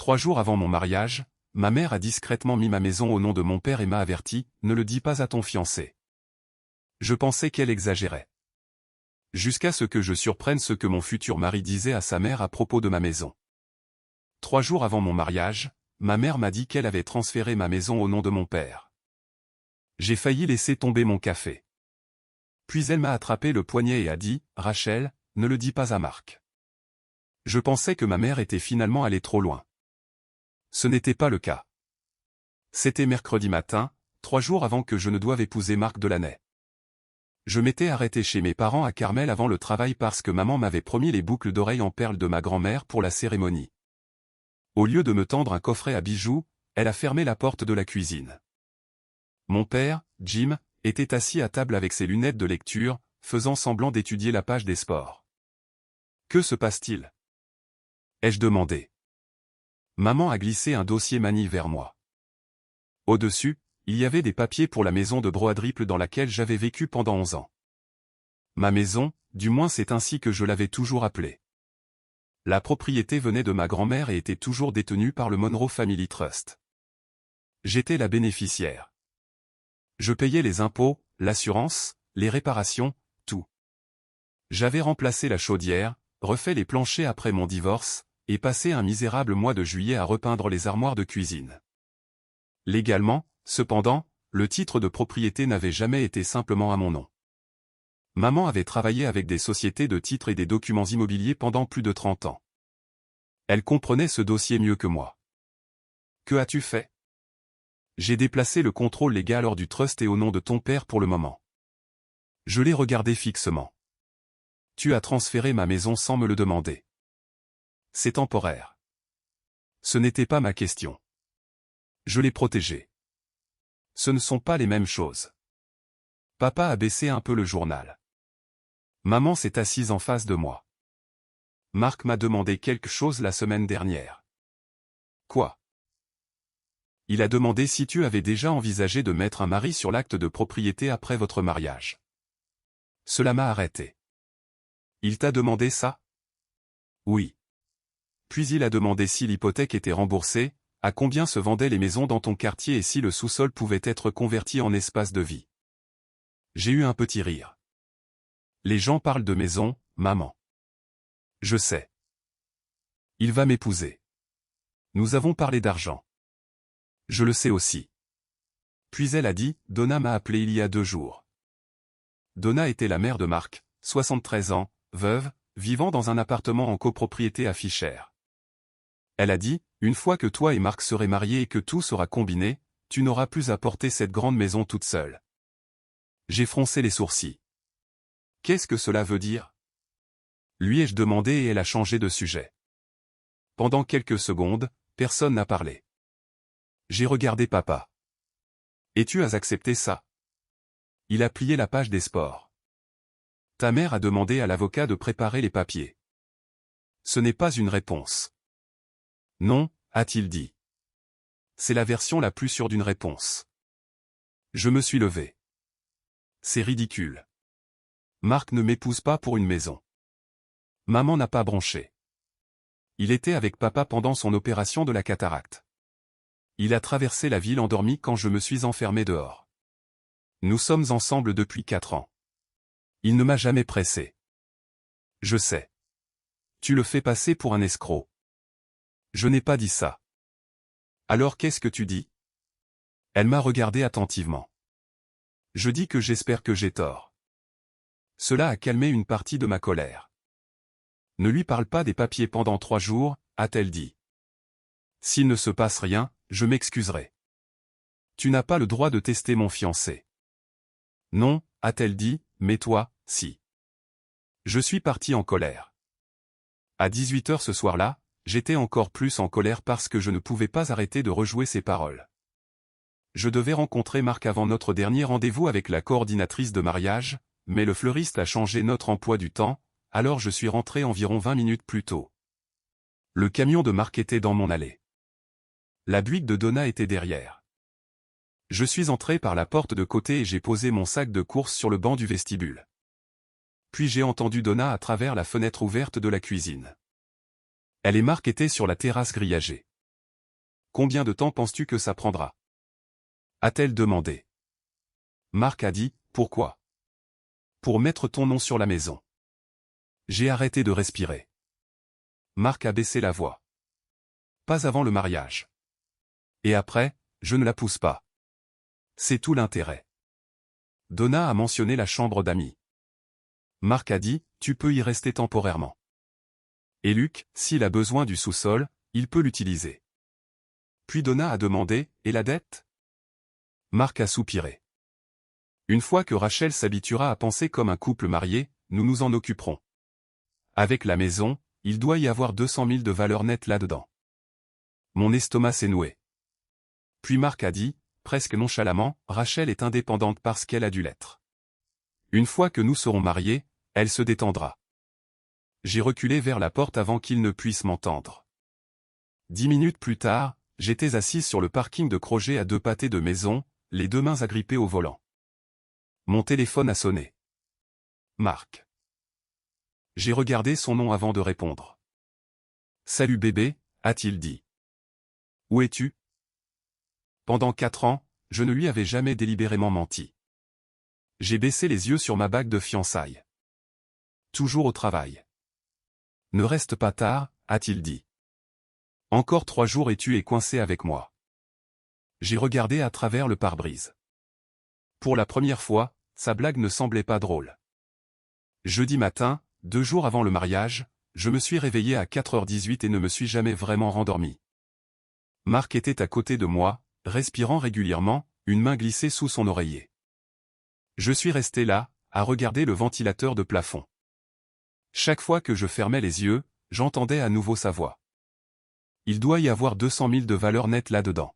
3 jours avant mon mariage, ma mère a discrètement mis ma maison au nom de mon père et m'a averti, ne le dis pas à ton fiancé. Je pensais qu'elle exagérait. Jusqu'à ce que je surprenne ce que mon futur mari disait à sa mère à propos de ma maison. 3 jours avant mon mariage, ma mère m'a dit qu'elle avait transféré ma maison au nom de mon père. J'ai failli laisser tomber mon café. Puis elle m'a attrapé le poignet et a dit, « Rachel, ne le dis pas à Marc. » Je pensais que ma mère était finalement allée trop loin. Ce n'était pas le cas. C'était mercredi matin, 3 jours avant que je ne doive épouser Marc Delaney. Je m'étais arrêté chez mes parents à Carmel avant le travail parce que maman m'avait promis les boucles d'oreilles en perles de ma grand-mère pour la cérémonie. Au lieu de me tendre un coffret à bijoux, elle a fermé la porte de la cuisine. Mon père, Jim, était assis à table avec ses lunettes de lecture, faisant semblant d'étudier la page des sports. « Que se passe-t-il » ai-je demandé. Maman a glissé un dossier Manille vers moi. Au-dessus, il y avait des papiers pour la maison de Broadripple dans laquelle j'avais vécu pendant 11 ans. Ma maison, du moins c'est ainsi que je l'avais toujours appelée. La propriété venait de ma grand-mère et était toujours détenue par le Monroe Family Trust. J'étais la bénéficiaire. Je payais les impôts, l'assurance, les réparations, tout. J'avais remplacé la chaudière, refait les planchers après mon divorce, et passé un misérable mois de juillet à repeindre les armoires de cuisine. Légalement, cependant, le titre de propriété n'avait jamais été simplement à mon nom. Maman avait travaillé avec des sociétés de titres et des documents immobiliers pendant plus de 30 ans. Elle comprenait ce dossier mieux que moi. « Que as-tu fait » ? J'ai déplacé le contrôle légal hors du trust et au nom de ton père pour le moment. Je l'ai regardé fixement. Tu as transféré ma maison sans me le demander. C'est temporaire. Ce n'était pas ma question. Je l'ai protégé. Ce ne sont pas les mêmes choses. Papa a baissé un peu le journal. Maman s'est assise en face de moi. Marc m'a demandé quelque chose la semaine dernière. Quoi ? Il a demandé si tu avais déjà envisagé de mettre un mari sur l'acte de propriété après votre mariage. Cela m'a arrêté. Il t'a demandé ça ? Oui. Puis il a demandé si l'hypothèque était remboursée, à combien se vendaient les maisons dans ton quartier et si le sous-sol pouvait être converti en espace de vie. J'ai eu un petit rire. Les gens parlent de maison, maman. Je sais. Il va m'épouser. Nous avons parlé d'argent. Je le sais aussi. Puis elle a dit, Donna m'a appelé il y a 2 jours. Donna était la mère de Marc, 73 ans, veuve, vivant dans un appartement en copropriété à Fisher. Elle a dit, une fois que toi et Marc serez mariés et que tout sera combiné, tu n'auras plus à porter cette grande maison toute seule. J'ai froncé les sourcils. Qu'est-ce que cela veut dire ? Lui ai-je demandé et elle a changé de sujet. Pendant quelques secondes, personne n'a parlé. J'ai regardé papa. Et tu as accepté ça ? Il a plié la page des sports. Ta mère a demandé à l'avocat de préparer les papiers. Ce n'est pas une réponse. Non, a-t-il dit. C'est la version la plus sûre d'une réponse. Je me suis levé. C'est ridicule. Marc ne m'épouse pas pour une maison. Maman n'a pas bronché. Il était avec papa pendant son opération de la cataracte. Il a traversé la ville endormi quand je me suis enfermé dehors. Nous sommes ensemble depuis 4 ans. Il ne m'a jamais pressé. Je sais. Tu le fais passer pour un escroc. Je n'ai pas dit ça. Alors qu'est-ce que tu dis ? Elle m'a regardé attentivement. Je dis que j'espère que j'ai tort. Cela a calmé une partie de ma colère. Ne lui parle pas des papiers pendant 3 jours, a-t-elle dit. S'il ne se passe rien, je m'excuserai. Tu n'as pas le droit de tester mon fiancé. Non, a-t-elle dit, mais toi, si. Je suis parti en colère. À 18h ce soir-là, j'étais encore plus en colère parce que je ne pouvais pas arrêter de rejouer ces paroles. Je devais rencontrer Marc avant notre dernier rendez-vous avec la coordinatrice de mariage, mais le fleuriste a changé notre emploi du temps, alors je suis rentré environ 20 minutes plus tôt. Le camion de Marc était dans mon allée. La Buick de Donna était derrière. Je suis entré par la porte de côté et j'ai posé mon sac de course sur le banc du vestibule. Puis j'ai entendu Donna à travers la fenêtre ouverte de la cuisine. Elle et Marc étaient sur la terrasse grillagée. Combien de temps penses-tu que ça prendra? A-t-elle demandé. Marc a dit, pourquoi? Pour mettre ton nom sur la maison. J'ai arrêté de respirer. Marc a baissé la voix. Pas avant le mariage. Et après, je ne la pousse pas. C'est tout l'intérêt. Donna a mentionné la chambre d'amis. Marc a dit, tu peux y rester temporairement. Et Luc, s'il a besoin du sous-sol, il peut l'utiliser. Puis Donna a demandé, et la dette? Marc a soupiré. Une fois que Rachel s'habituera à penser comme un couple marié, nous nous en occuperons. Avec la maison, il doit y avoir 200 000 de valeur nette là-dedans. Mon estomac s'est noué. Puis Marc a dit, presque nonchalamment, Rachel est indépendante parce qu'elle a dû l'être. Une fois que nous serons mariés, elle se détendra. J'ai reculé vers la porte avant qu'il ne puisse m'entendre. 10 minutes plus tard, j'étais assise sur le parking de Crozet à 2 pâtés de maison, les 2 mains agrippées au volant. Mon téléphone a sonné. Marc. J'ai regardé son nom avant de répondre. Salut bébé, a-t-il dit. Où es-tu? Pendant 4 ans, je ne lui avais jamais délibérément menti. J'ai baissé les yeux sur ma bague de fiançailles. Toujours au travail. Ne reste pas tard, a-t-il dit. Encore 3 jours et tu es coincé avec moi. J'ai regardé à travers le pare-brise. Pour la première fois, sa blague ne semblait pas drôle. Jeudi matin, 2 jours avant le mariage, je me suis réveillé à 4h18 et ne me suis jamais vraiment rendormi. Marc était à côté de moi, respirant régulièrement, une main glissée sous son oreiller. Je suis resté là, à regarder le ventilateur de plafond. Chaque fois que je fermais les yeux, j'entendais à nouveau sa voix. Il doit y avoir 200 000 de valeur nette là-dedans.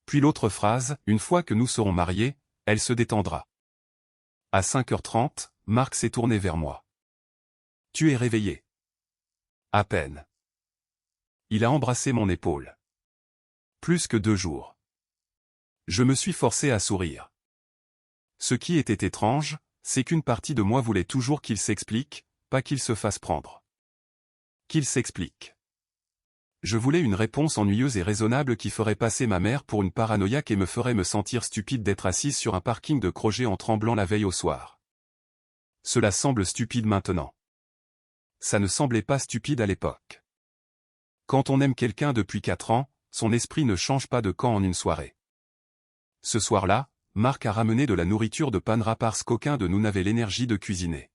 Puis l'autre phrase, une fois que nous serons mariés, elle se détendra. À 5h30, Marc s'est tourné vers moi. Tu es réveillé? À peine. Il a embrassé mon épaule. Plus que 2 jours. Je me suis forcé à sourire. Ce qui était étrange, c'est qu'une partie de moi voulait toujours qu'il s'explique, pas qu'il se fasse prendre. Qu'il s'explique. Je voulais une réponse ennuyeuse et raisonnable qui ferait passer ma mère pour une paranoïaque et me ferait me sentir stupide d'être assise sur un parking de Crozet en tremblant la veille au soir. Cela semble stupide maintenant. Ça ne semblait pas stupide à l'époque. Quand on aime quelqu'un depuis 4 ans, son esprit ne change pas de camp en une soirée. Ce soir-là, Marc a ramené de la nourriture de Panera parce qu'aucun de nous n'avait l'énergie de cuisiner.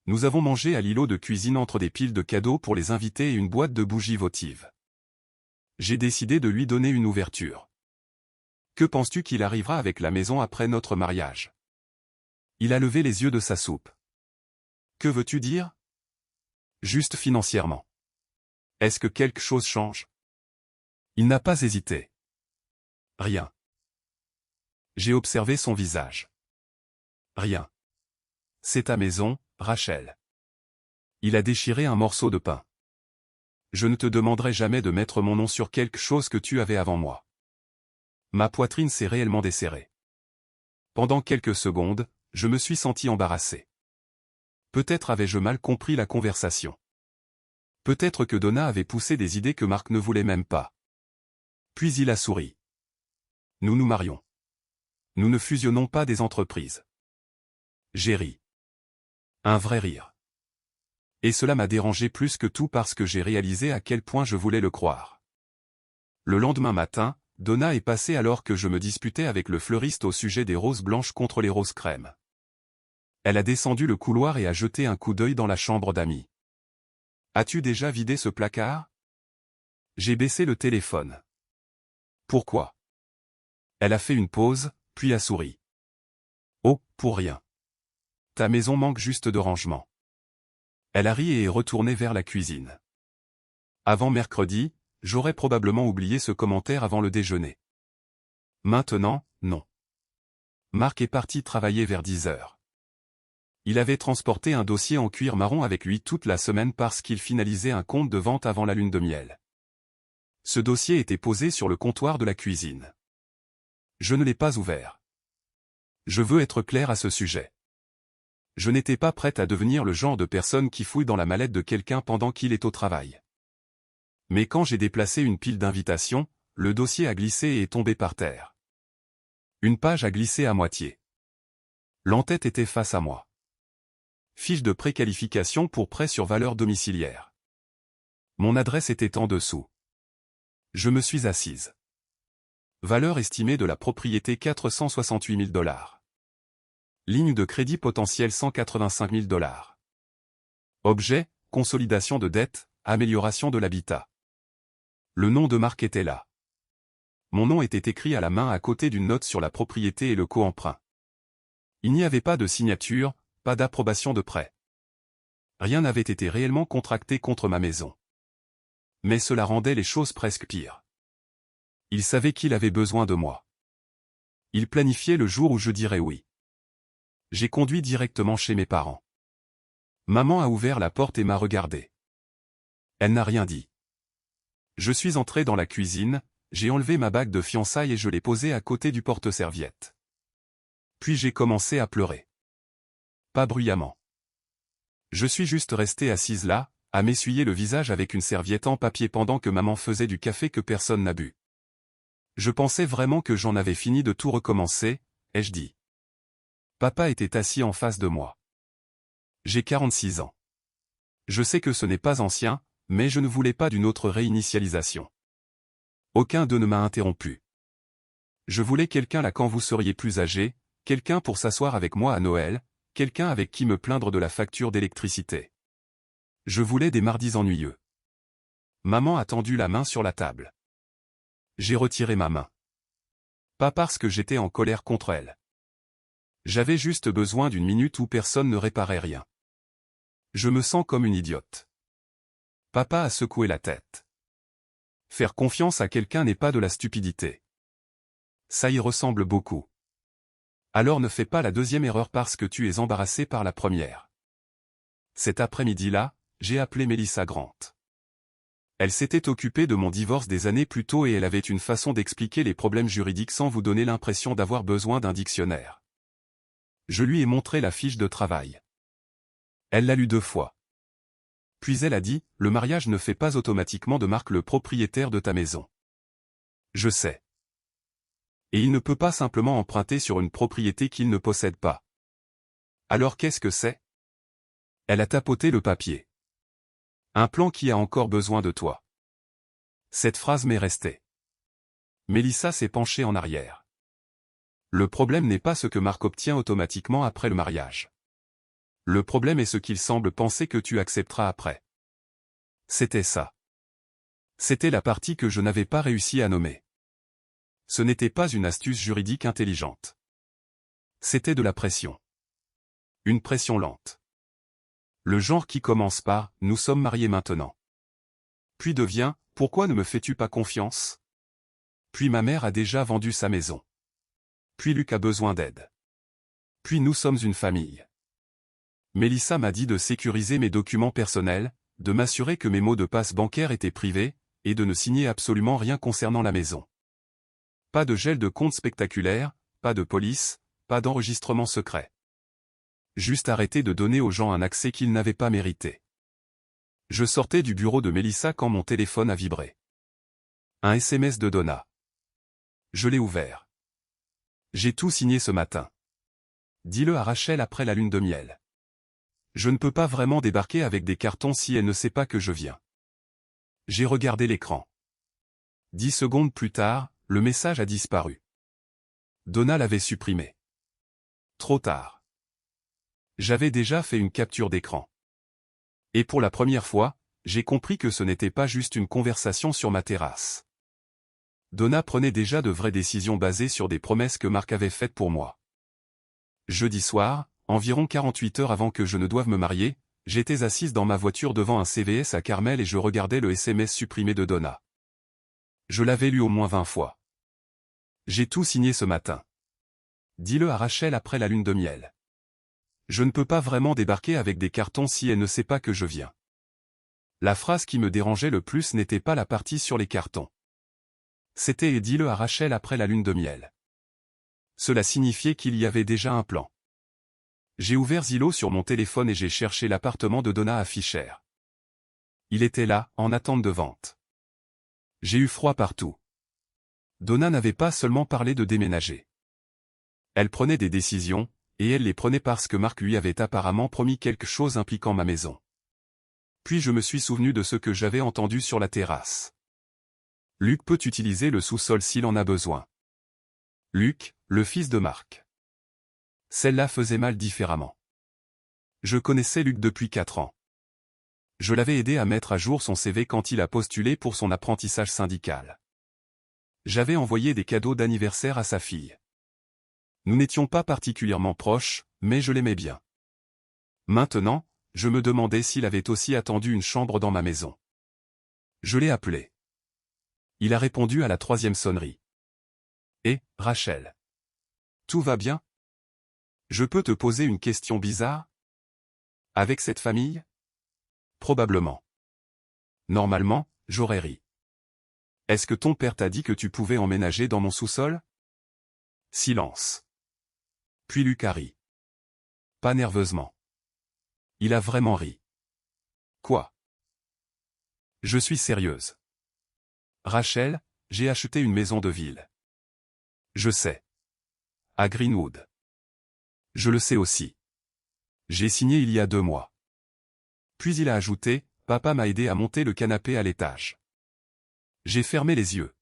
Nous avons mangé à l'îlot de cuisine entre des piles de cadeaux pour les invités et une boîte de bougies votives. J'ai décidé de lui donner une ouverture. Que penses-tu qu'il arrivera avec la maison après notre mariage? Il a levé les yeux de sa soupe. Que veux-tu dire? Juste financièrement. Est-ce que quelque chose change? Il n'a pas hésité. Rien. J'ai observé son visage. Rien. C'est ta maison, Rachel. Il a déchiré un morceau de pain. Je ne te demanderai jamais de mettre mon nom sur quelque chose que tu avais avant moi. Ma poitrine s'est réellement desserrée. Pendant quelques secondes, je me suis senti embarrassé. Peut-être avais-je mal compris la conversation. Peut-être que Donna avait poussé des idées que Marc ne voulait même pas. Puis il a souri. Nous nous marions. Nous ne fusionnons pas des entreprises. J'ai ri. Un vrai rire. Et cela m'a dérangé plus que tout parce que j'ai réalisé à quel point je voulais le croire. Le lendemain matin, Donna est passée alors que je me disputais avec le fleuriste au sujet des roses blanches contre les roses crème. Elle a descendu le couloir et a jeté un coup d'œil dans la chambre d'amis. As-tu déjà vidé ce placard? J'ai baissé le téléphone. Pourquoi? Elle a fait une pause, puis a souri. Oh, pour rien. Ta maison manque juste de rangement. Elle a ri et est retournée vers la cuisine. Avant mercredi, j'aurais probablement oublié ce commentaire avant le déjeuner. Maintenant, non. Marc est parti travailler vers 10h. Il avait transporté un dossier en cuir marron avec lui toute la semaine parce qu'il finalisait un compte de vente avant la lune de miel. Ce dossier était posé sur le comptoir de la cuisine. Je ne l'ai pas ouvert. Je veux être clair à ce sujet. Je n'étais pas prête à devenir le genre de personne qui fouille dans la mallette de quelqu'un pendant qu'il est au travail. Mais quand j'ai déplacé une pile d'invitations, le dossier a glissé et est tombé par terre. Une page a glissé à moitié. L'entête était face à moi. Fiche de préqualification pour prêt sur valeur domiciliaire. Mon adresse était en dessous. Je me suis assise. Valeur estimée de la propriété 468 000 $. Ligne de crédit potentielle 185 000 $. Objet, consolidation de dette, amélioration de l'habitat. Le nom de marque était là. Mon nom était écrit à la main à côté d'une note sur la propriété et le co-emprunt. Il n'y avait pas de signature, pas d'approbation de prêt. Rien n'avait été réellement contracté contre ma maison. Mais cela rendait les choses presque pires. Il savait qu'il avait besoin de moi. Il planifiait le jour où je dirais oui. J'ai conduit directement chez mes parents. Maman a ouvert la porte et m'a regardé. Elle n'a rien dit. Je suis entré dans la cuisine, j'ai enlevé ma bague de fiançailles et je l'ai posée à côté du porte-serviette. Puis j'ai commencé à pleurer. Pas bruyamment. Je suis juste resté assise là, à m'essuyer le visage avec une serviette en papier pendant que maman faisait du café que personne n'a bu. Je pensais vraiment que j'en avais fini de tout recommencer, ai-je dit. Papa était assis en face de moi. J'ai 46 ans. Je sais que ce n'est pas ancien, mais je ne voulais pas d'une autre réinitialisation. Aucun d'eux ne m'a interrompu. Je voulais quelqu'un là quand vous seriez plus âgé, quelqu'un pour s'asseoir avec moi à Noël, quelqu'un avec qui me plaindre de la facture d'électricité. Je voulais des mardis ennuyeux. Maman a tendu la main sur la table. J'ai retiré ma main. Pas parce que j'étais en colère contre elle. J'avais juste besoin d'une minute où personne ne réparait rien. Je me sens comme une idiote. Papa a secoué la tête. Faire confiance à quelqu'un n'est pas de la stupidité. Ça y ressemble beaucoup. Alors ne fais pas la deuxième erreur parce que tu es embarrassé par la première. Cet après-midi-là, j'ai appelé Melissa Grant. Elle s'était occupée de mon divorce des années plus tôt et elle avait une façon d'expliquer les problèmes juridiques sans vous donner l'impression d'avoir besoin d'un dictionnaire. Je lui ai montré la fiche de travail. Elle l'a lue 2 fois. Puis elle a dit, le mariage ne fait pas automatiquement de Marc le propriétaire de ta maison. Je sais. Et il ne peut pas simplement emprunter sur une propriété qu'il ne possède pas. Alors qu'est-ce que c'est? Elle a tapoté le papier. Un plan qui a encore besoin de toi. Cette phrase m'est restée. Melissa s'est penchée en arrière. Le problème n'est pas ce que Marc obtient automatiquement après le mariage. Le problème est ce qu'il semble penser que tu accepteras après. C'était ça. C'était la partie que je n'avais pas réussi à nommer. Ce n'était pas une astuce juridique intelligente. C'était de la pression. Une pression lente. Le genre qui commence par « Nous sommes mariés maintenant ». Puis devient « Pourquoi ne me fais-tu pas confiance ?» Puis ma mère a déjà vendu sa maison. Puis Luc a besoin d'aide. Puis nous sommes une famille. Melissa m'a dit de sécuriser mes documents personnels, de m'assurer que mes mots de passe bancaire étaient privés, et de ne signer absolument rien concernant la maison. Pas de gel de compte spectaculaire, pas de police, pas d'enregistrement secret. Juste arrêter de donner aux gens un accès qu'ils n'avaient pas mérité. Je sortais du bureau de Melissa quand mon téléphone a vibré. Un SMS de Donna. Je l'ai ouvert. J'ai tout signé ce matin. Dis-le à Rachel après la lune de miel. Je ne peux pas vraiment débarquer avec des cartons si elle ne sait pas que je viens. J'ai regardé l'écran. 10 secondes plus tard, le message a disparu. Donna l'avait supprimé. Trop tard. J'avais déjà fait une capture d'écran. Et pour la première fois, j'ai compris que ce n'était pas juste une conversation sur ma terrasse. Donna prenait déjà de vraies décisions basées sur des promesses que Marc avait faites pour moi. Jeudi soir, environ 48 heures avant que je ne doive me marier, j'étais assise dans ma voiture devant un CVS à Carmel et je regardais le SMS supprimé de Donna. Je l'avais lu au moins 20 fois. J'ai tout signé ce matin. Dis-le à Rachel après la lune de miel. Je ne peux pas vraiment débarquer avec des cartons si elle ne sait pas que je viens. La phrase qui me dérangeait le plus n'était pas la partie sur les cartons. C'était « et dis-le à Rachel après la lune de miel ». Cela signifiait qu'il y avait déjà un plan. J'ai ouvert Zillow sur mon téléphone et j'ai cherché l'appartement de Donna à Fisher. Il était là, en attente de vente. J'ai eu froid partout. Donna n'avait pas seulement parlé de déménager. Elle prenait des décisions, et elle les prenait parce que Marc lui avait apparemment promis quelque chose impliquant ma maison. Puis je me suis souvenu de ce que j'avais entendu sur la terrasse. Luc peut utiliser le sous-sol s'il en a besoin. Luc, le fils de Marc. Celle-là faisait mal différemment. Je connaissais Luc depuis 4 ans. Je l'avais aidé à mettre à jour son CV quand il a postulé pour son apprentissage syndical. J'avais envoyé des cadeaux d'anniversaire à sa fille. Nous n'étions pas particulièrement proches, mais je l'aimais bien. Maintenant, je me demandais s'il avait aussi attendu une chambre dans ma maison. Je l'ai appelé. Il a répondu à la 3e sonnerie. Et, Rachel. Tout va bien? Je peux te poser une question bizarre? Avec cette famille? Probablement. Normalement, j'aurais ri. Est-ce que ton père t'a dit que tu pouvais emménager dans mon sous-sol? Silence. Puis Luc a ri. Pas nerveusement. Il a vraiment ri. Quoi? Je suis sérieuse. Rachel, j'ai acheté une maison de ville. Je sais. À Greenwood. Je le sais aussi. J'ai signé il y a 2 mois. Puis il a ajouté, papa m'a aidé à monter le canapé à l'étage. J'ai fermé les yeux.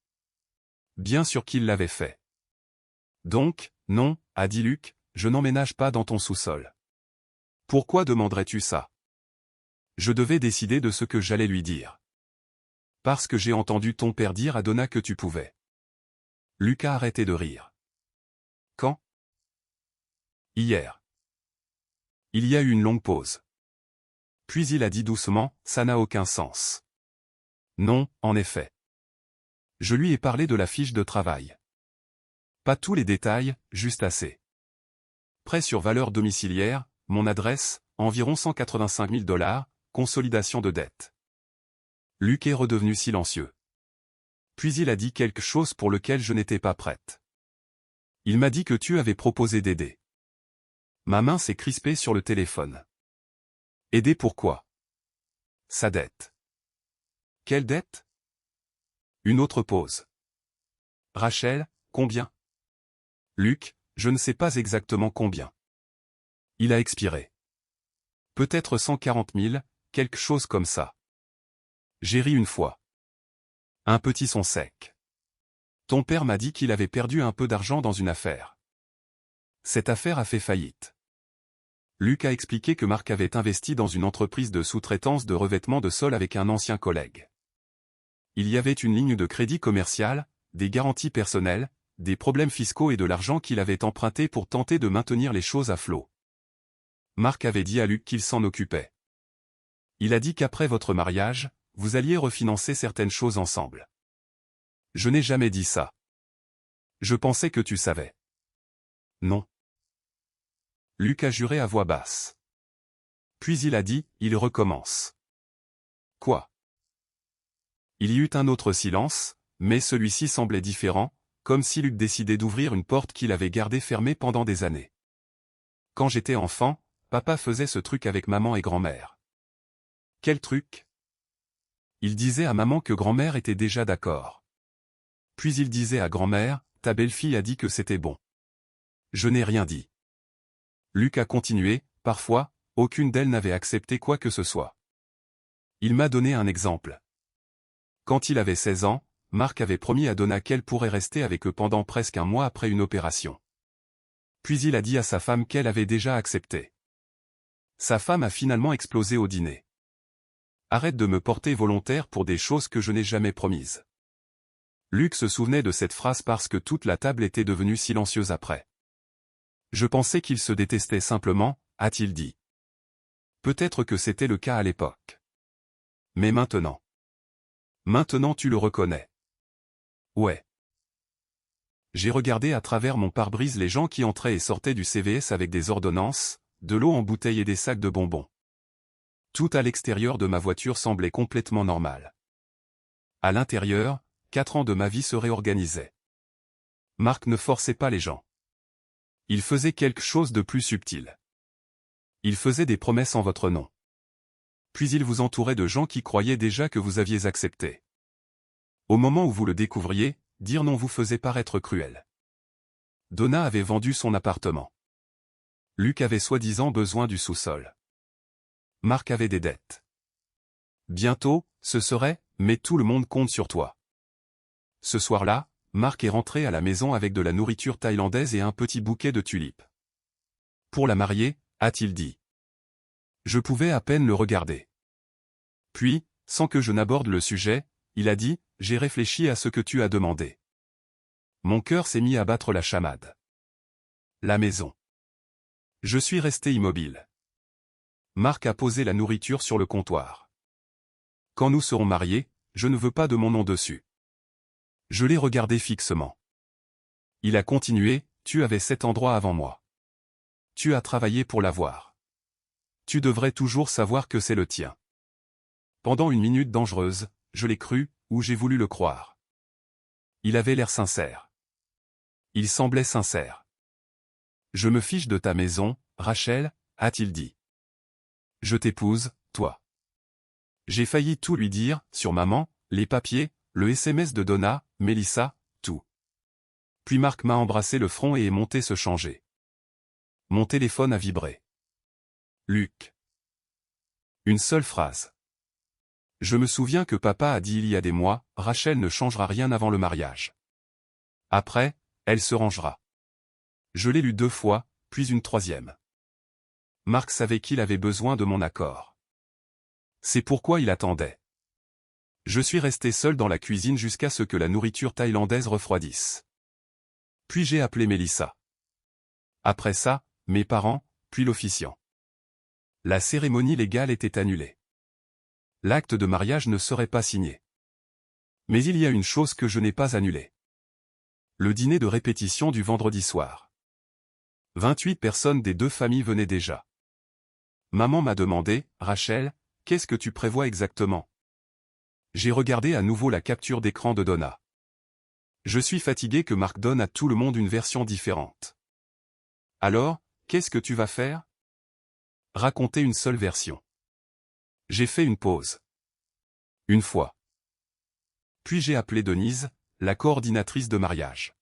Bien sûr qu'il l'avait fait. Donc, non, a dit Luc, je n'emménage pas dans ton sous-sol. Pourquoi demanderais-tu ça? Je devais décider de ce que j'allais lui dire. Parce que j'ai entendu ton père dire à Donna que tu pouvais. Luc a arrêté de rire. Quand? Hier. Il y a eu une longue pause. Puis il a dit doucement, ça n'a aucun sens. Non, en effet. Je lui ai parlé de la fiche de travail. Pas tous les détails, juste assez. Prêt sur valeur domiciliaire, mon adresse, environ 185 000 $, consolidation de dette. Luc est redevenu silencieux. Puis il a dit quelque chose pour lequel je n'étais pas prête. Il m'a dit que tu avais proposé d'aider. Ma main s'est crispée sur le téléphone. Aider pourquoi? Sa dette. Quelle dette? Une autre pause. Rachel, combien? Luc, je ne sais pas exactement combien. Il a expiré. Peut-être 140 000, quelque chose comme ça. J'ai ri une fois. Un petit son sec. Ton père m'a dit qu'il avait perdu un peu d'argent dans une affaire. Cette affaire a fait faillite. Luc a expliqué que Marc avait investi dans une entreprise de sous-traitance de revêtement de sol avec un ancien collègue. Il y avait une ligne de crédit commercial, des garanties personnelles, des problèmes fiscaux et de l'argent qu'il avait emprunté pour tenter de maintenir les choses à flot. Marc avait dit à Luc qu'il s'en occupait. Il a dit qu'après votre mariage, vous alliez refinancer certaines choses ensemble. Je n'ai jamais dit ça. Je pensais que tu savais. Non. Luc a juré à voix basse. Puis il a dit, il recommence. Quoi? Il y eut un autre silence, mais celui-ci semblait différent, comme si Luc décidait d'ouvrir une porte qu'il avait gardée fermée pendant des années. Quand j'étais enfant, papa faisait ce truc avec maman et grand-mère. Quel truc? Il disait à maman que grand-mère était déjà d'accord. Puis il disait à grand-mère, ta belle-fille a dit que c'était bon. Je n'ai rien dit. Luc a continué, parfois, aucune d'elles n'avait accepté quoi que ce soit. Il m'a donné un exemple. Quand il avait 16 ans, Marc avait promis à Donna qu'elle pourrait rester avec eux pendant presque un mois après une opération. Puis il a dit à sa femme qu'elle avait déjà accepté. Sa femme a finalement explosé au dîner. Arrête de me porter volontaire pour des choses que je n'ai jamais promises. Luc se souvenait de cette phrase parce que toute la table était devenue silencieuse après. Je pensais qu'ils se détestaient simplement, a-t-il dit. Peut-être que c'était le cas à l'époque. Mais maintenant. Maintenant tu le reconnais. Ouais. J'ai regardé à travers mon pare-brise les gens qui entraient et sortaient du CVS avec des ordonnances, de l'eau en bouteille et des sacs de bonbons. Tout à l'extérieur de ma voiture semblait complètement normal. À l'intérieur, 4 ans de ma vie se réorganisaient. Marc ne forçait pas les gens. Il faisait quelque chose de plus subtil. Il faisait des promesses en votre nom. Puis il vous entourait de gens qui croyaient déjà que vous aviez accepté. Au moment où vous le découvriez, dire non vous faisait paraître cruel. Donna avait vendu son appartement. Luc avait soi-disant besoin du sous-sol. Marc avait des dettes. Bientôt, ce serait, mais tout le monde compte sur toi. Ce soir-là, Marc est rentré à la maison avec de la nourriture thaïlandaise et un petit bouquet de tulipes. Pour la marier, a-t-il dit. Je pouvais à peine le regarder. Puis, sans que je n'aborde le sujet, il a dit, j'ai réfléchi à ce que tu as demandé. Mon cœur s'est mis à battre la chamade. La maison. Je suis resté immobile. Marc a posé la nourriture sur le comptoir. Quand nous serons mariés, je ne veux pas de mon nom dessus. Je l'ai regardé fixement. Il a continué, tu avais cet endroit avant moi. Tu as travaillé pour l'avoir. Tu devrais toujours savoir que c'est le tien. Pendant une minute dangereuse, je l'ai cru, ou j'ai voulu le croire. Il avait l'air sincère. Il semblait sincère. Je me fiche de ta maison, Rachel, a-t-il dit. Je t'épouse, toi. J'ai failli tout lui dire, sur maman, les papiers, le SMS de Donna, Mélissa, tout. Puis Marc m'a embrassé le front et est monté se changer. Mon téléphone a vibré. Luc. Une seule phrase. Je me souviens que papa a dit il y a des mois, Rachel ne changera rien avant le mariage. Après, elle se rangera. Je l'ai lu 2 fois, puis une 3e. Marc savait qu'il avait besoin de mon accord. C'est pourquoi il attendait. Je suis resté seul dans la cuisine jusqu'à ce que la nourriture thaïlandaise refroidisse. Puis j'ai appelé Mélissa. Après ça, mes parents, puis l'officiant. La cérémonie légale était annulée. L'acte de mariage ne serait pas signé. Mais il y a une chose que je n'ai pas annulée. Le dîner de répétition du vendredi soir. 28 personnes des 2 familles venaient déjà. Maman m'a demandé, Rachel, qu'est-ce que tu prévois exactement? J'ai regardé à nouveau la capture d'écran de Donna. Je suis fatigué que Marc donne à tout le monde une version différente. Alors, qu'est-ce que tu vas faire? Raconter une seule version. J'ai fait une pause. Une fois. Puis j'ai appelé Denise, la coordinatrice de mariage.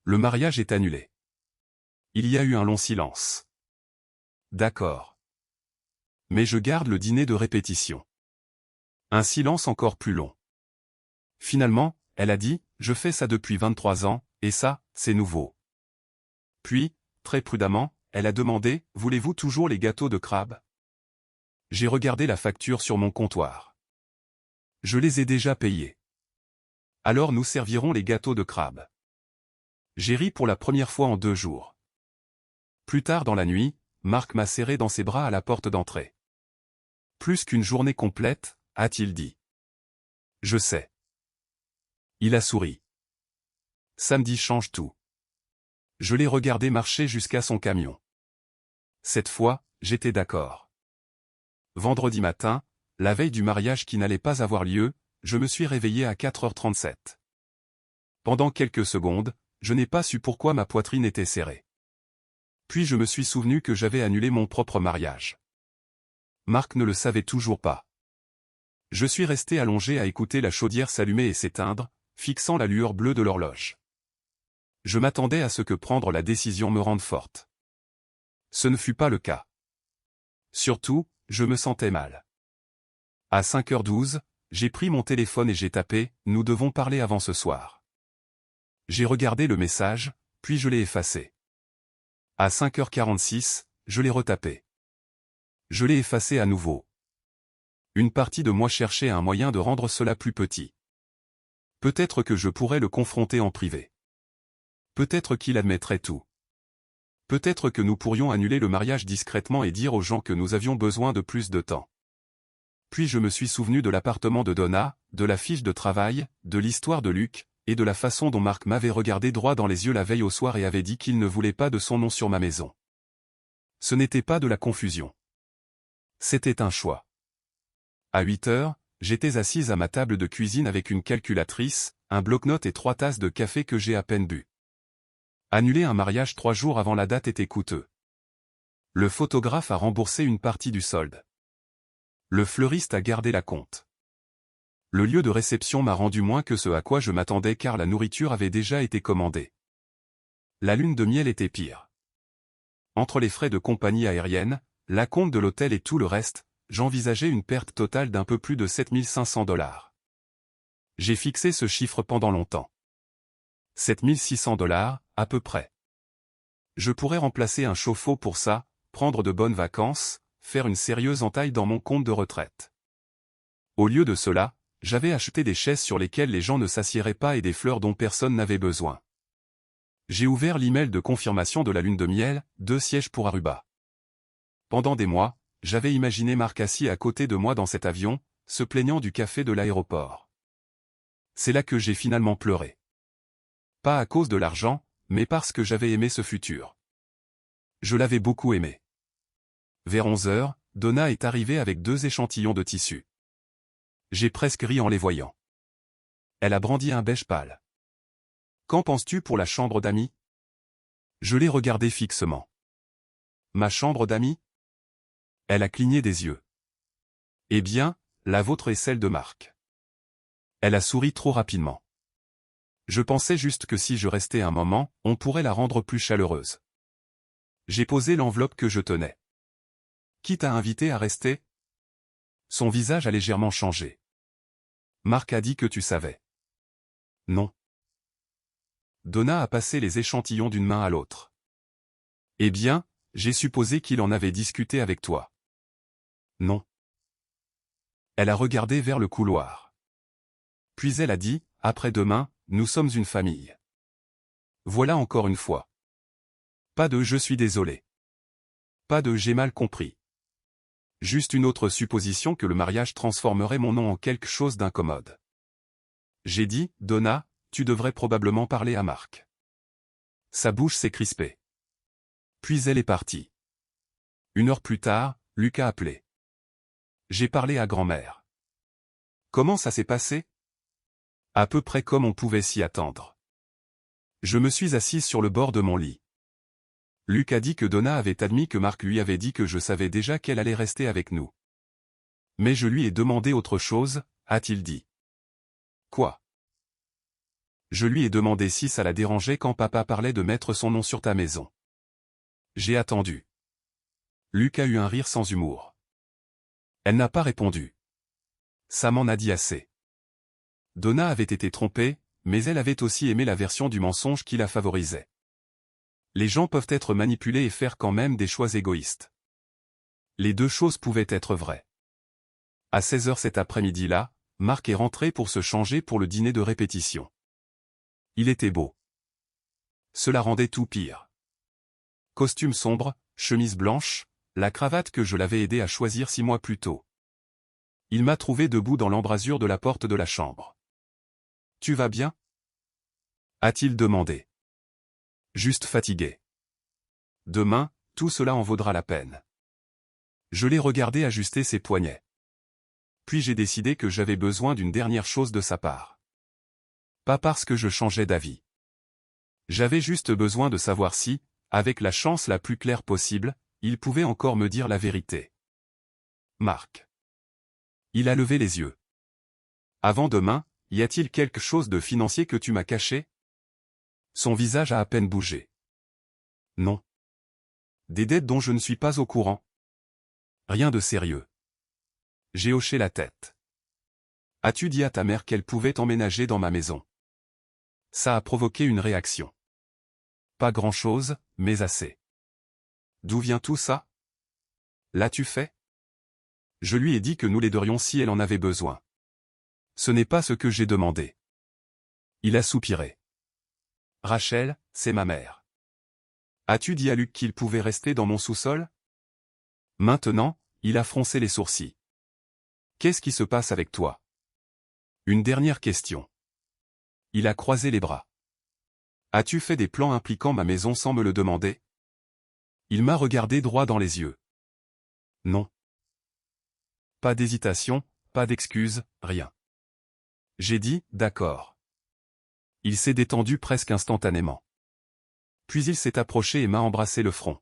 Le mariage est annulé. Il y a eu un long silence. D'accord. Mais je garde le dîner de répétition. Un silence encore plus long. Finalement, elle a dit, je fais ça depuis 23 ans, et ça, c'est nouveau. Puis, très prudemment, elle a demandé, voulez-vous toujours les gâteaux de crabe? J'ai regardé la facture sur mon comptoir. Je les ai déjà payés. Alors nous servirons les gâteaux de crabe. J'ai ri pour la première fois en 2 jours. Plus tard dans la nuit, Marc m'a serré dans ses bras à la porte d'entrée. Plus qu'une journée complète, a-t-il dit. Je sais. Il a souri. Samedi change tout. Je l'ai regardé marcher jusqu'à son camion. Cette fois, j'étais d'accord. Vendredi matin, la veille du mariage qui n'allait pas avoir lieu, je me suis réveillé à 4h37. Pendant quelques secondes, je n'ai pas su pourquoi ma poitrine était serrée. Puis je me suis souvenu que j'avais annulé mon propre mariage. Marc ne le savait toujours pas. Je suis resté allongé à écouter la chaudière s'allumer et s'éteindre, fixant la lueur bleue de l'horloge. Je m'attendais à ce que prendre la décision me rende forte. Ce ne fut pas le cas. Surtout, je me sentais mal. À 5h12, j'ai pris mon téléphone et j'ai tapé « Nous devons parler avant ce soir ». J'ai regardé le message, puis je l'ai effacé. À 5h46, je l'ai retapé. Je l'ai effacé à nouveau. Une partie de moi cherchait un moyen de rendre cela plus petit. Peut-être que je pourrais le confronter en privé. Peut-être qu'il admettrait tout. Peut-être que nous pourrions annuler le mariage discrètement et dire aux gens que nous avions besoin de plus de temps. Puis je me suis souvenu de l'appartement de Donna, de la fiche de travail, de l'histoire de Luc, et de la façon dont Marc m'avait regardé droit dans les yeux la veille au soir et avait dit qu'il ne voulait pas de son nom sur ma maison. Ce n'était pas de la confusion. C'était un choix. À 8h, j'étais assise à ma table de cuisine avec une calculatrice, un bloc-notes et 3 tasses de café que j'ai à peine bu. Annuler un mariage 3 jours avant la date était coûteux. Le photographe a remboursé une partie du solde. Le fleuriste a gardé la compte. Le lieu de réception m'a rendu moins que ce à quoi je m'attendais car la nourriture avait déjà été commandée. La lune de miel était pire. Entre les frais de compagnie aérienne, l'acompte de l'hôtel et tout le reste, j'envisageais une perte totale d'un peu plus de 7 500 $. J'ai fixé ce chiffre pendant longtemps. 7 600 $, à peu près. Je pourrais remplacer un chauffe-eau pour ça, prendre de bonnes vacances, faire une sérieuse entaille dans mon compte de retraite. Au lieu de cela, j'avais acheté des chaises sur lesquelles les gens ne s'assieraient pas et des fleurs dont personne n'avait besoin. J'ai ouvert l'email de confirmation de la lune de miel, 2 sièges pour Aruba. Pendant des mois, j'avais imaginé Marc assis à côté de moi dans cet avion, se plaignant du café de l'aéroport. C'est là que j'ai finalement pleuré. Pas à cause de l'argent, mais parce que j'avais aimé ce futur. Je l'avais beaucoup aimé. Vers 11 heures, Donna est arrivée avec 2 échantillons de tissu. J'ai presque ri en les voyant. Elle a brandi un beige pâle. Qu'en penses-tu pour la chambre d'amis? Je l'ai regardée fixement. Ma chambre d'amis? Elle a cligné des yeux. Eh bien, la vôtre est celle de Marc. Elle a souri trop rapidement. Je pensais juste que si je restais un moment, on pourrait la rendre plus chaleureuse. J'ai posé l'enveloppe que je tenais. Qui t'a invité à rester? Son visage a légèrement changé. Marc a dit que tu savais. Non. Donna a passé les échantillons d'une main à l'autre. Eh bien, j'ai supposé qu'il en avait discuté avec toi. Non. Elle a regardé vers le couloir. Puis elle a dit, après-demain, nous sommes une famille. Voilà encore une fois. Pas de je suis désolé. Pas de j'ai mal compris. Juste une autre supposition que le mariage transformerait mon nom en quelque chose d'incommode. J'ai dit, Donna, tu devrais probablement parler à Marc. Sa bouche s'est crispée. Puis elle est partie. 1 heure plus tard, Luc a appelé. J'ai parlé à grand-mère. Comment ça s'est passé? À peu près comme on pouvait s'y attendre. Je me suis assise sur le bord de mon lit. Luc a dit que Donna avait admis que Marc lui avait dit que je savais déjà qu'elle allait rester avec nous. Mais je lui ai demandé autre chose, a-t-il dit. Quoi? Je lui ai demandé si ça la dérangeait quand papa parlait de mettre son nom sur ta maison. J'ai attendu. Luc a eu un rire sans humour. Elle n'a pas répondu. Ça m'en a dit assez. Donna avait été trompée, mais elle avait aussi aimé la version du mensonge qui la favorisait. Les gens peuvent être manipulés et faire quand même des choix égoïstes. Les deux choses pouvaient être vraies. À 16 heures cet après-midi-là, Marc est rentré pour se changer pour le dîner de répétition. Il était beau. Cela rendait tout pire. Costume sombre, chemise blanche, la cravate que je l'avais aidé à choisir 6 mois plus tôt. Il m'a trouvé debout dans l'embrasure de la porte de la chambre. « Tu vas bien ?» a-t-il demandé. Juste fatigué. Demain, tout cela en vaudra la peine. Je l'ai regardé ajuster ses poignets. Puis j'ai décidé que j'avais besoin d'une dernière chose de sa part. Pas parce que je changeais d'avis. J'avais juste besoin de savoir si, avec la chance la plus claire possible, il pouvait encore me dire la vérité. Marc. Il a levé les yeux. Avant demain, y a-t-il quelque chose de financier que tu m'as caché? Son visage a à peine bougé. Non. Des dettes dont je ne suis pas au courant. Rien de sérieux. J'ai hoché la tête. As-tu dit à ta mère qu'elle pouvait emménager dans ma maison? Ça a provoqué une réaction. Pas grand-chose, mais assez. D'où vient tout ça? L'as-tu fait? Je lui ai dit que nous l'aiderions si elle en avait besoin. Ce n'est pas ce que j'ai demandé. Il a soupiré. Rachel, c'est ma mère. As-tu dit à Luc qu'il pouvait rester dans mon sous-sol? Maintenant, il a froncé les sourcils. Qu'est-ce qui se passe avec toi? Une dernière question. Il a croisé les bras. As-tu fait des plans impliquant ma maison sans me le demander? Il m'a regardé droit dans les yeux. Non. Pas d'hésitation, pas d'excuse, rien. J'ai dit, d'accord. Il s'est détendu presque instantanément. Puis il s'est approché et m'a embrassé le front.